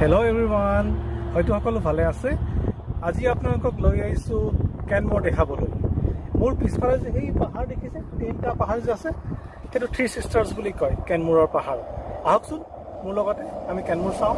Hello everyone, হয়তো সকলো ভালে আছে। আজি আপোনালোকক লৈ আহিছো ক্যানমোৰ দেখাবলৈ। মোৰ পিছফালে যে এই পাহাৰ দেখিছে, তিনিটা পাহাৰ যে আছে, সেইটো থ্ৰী সিষ্টাৰ্ছ বুলি কয় ক্যানমোৰৰ পাহাৰ। আহকচোন মোৰ লগতে আমি ক্যানমোৰ চাওঁ।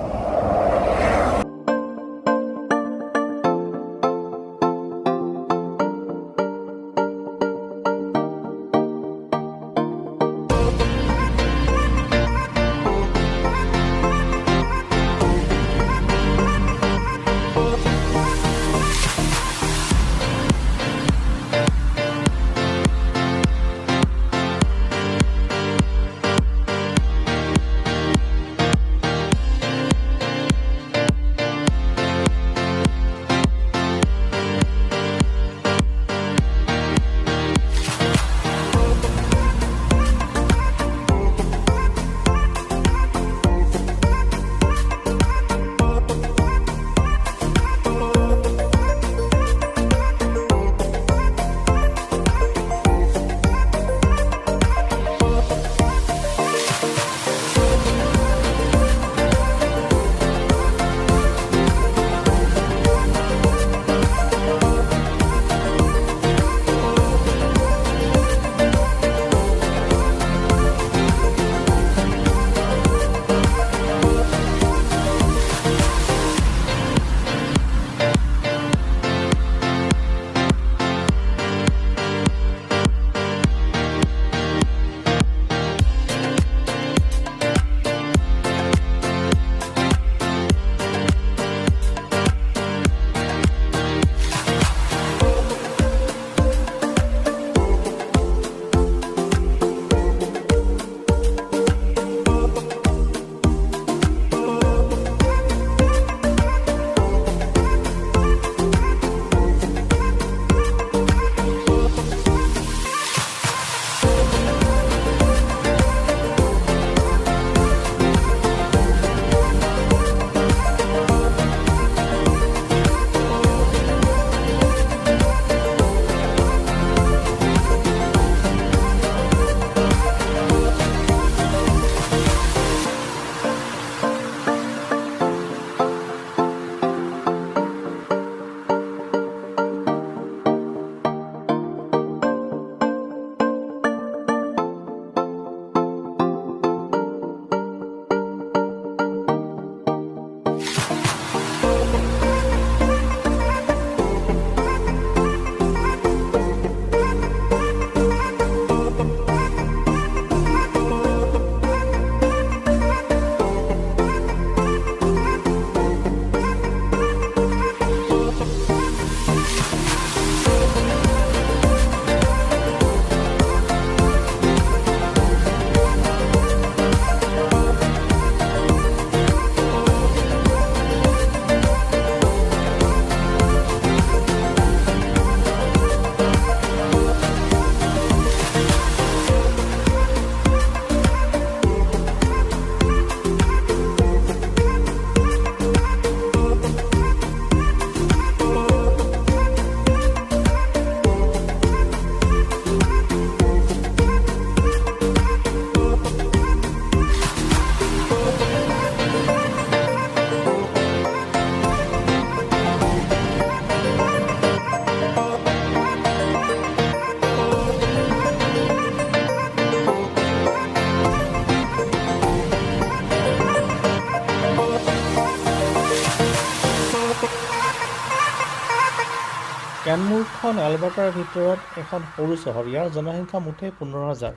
ক্যানমোৰখন এলবাৰ্টাৰ ভিতৰত এখন সৰু চহৰ। ইয়াৰ জনসংখ্যা মুঠেই 15,000।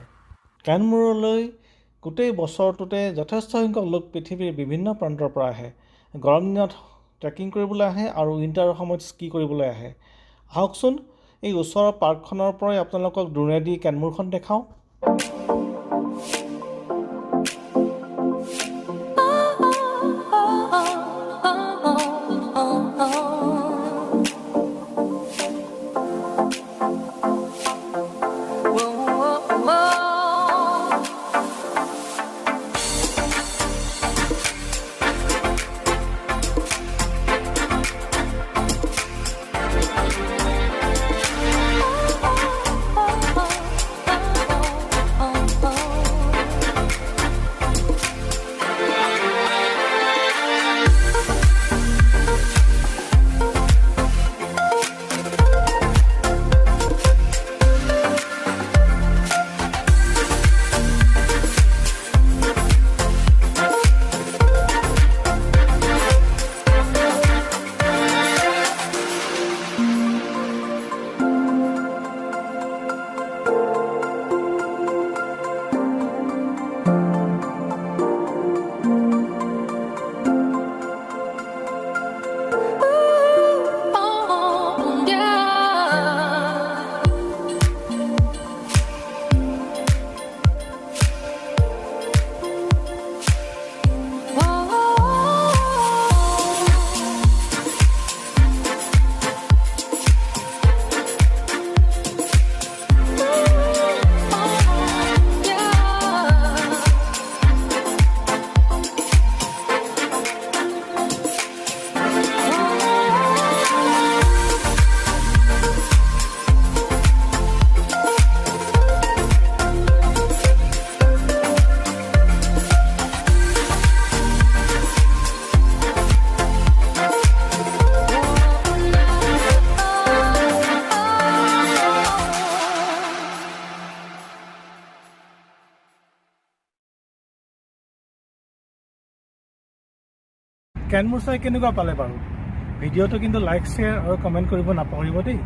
ক্যানমোৰলৈ গোটেই বছৰটোতে যথেষ্ট সংখ্যক লোক পৃথিৱীৰ বিভিন্ন প্ৰান্তৰ পৰা আহে। গৰম দিনত ট্ৰেকিং কৰিবলৈ আহে আৰু উইণ্টাৰৰ সময়ত স্কি কৰিবলৈ আহে। আহকচোন এই ওচৰৰ পাৰ্কখনৰ পৰাই আপোনালোকক দূৰেদি ক্যানমোৰখন দেখাওঁ। কেনমোৰ চাই কেনেকুৱা পালে বাৰু ভিডিঅ'টো কিন্তু লাইক শ্বেয়াৰ আৰু কমেণ্ট কৰিব নাপাহৰিব দেই।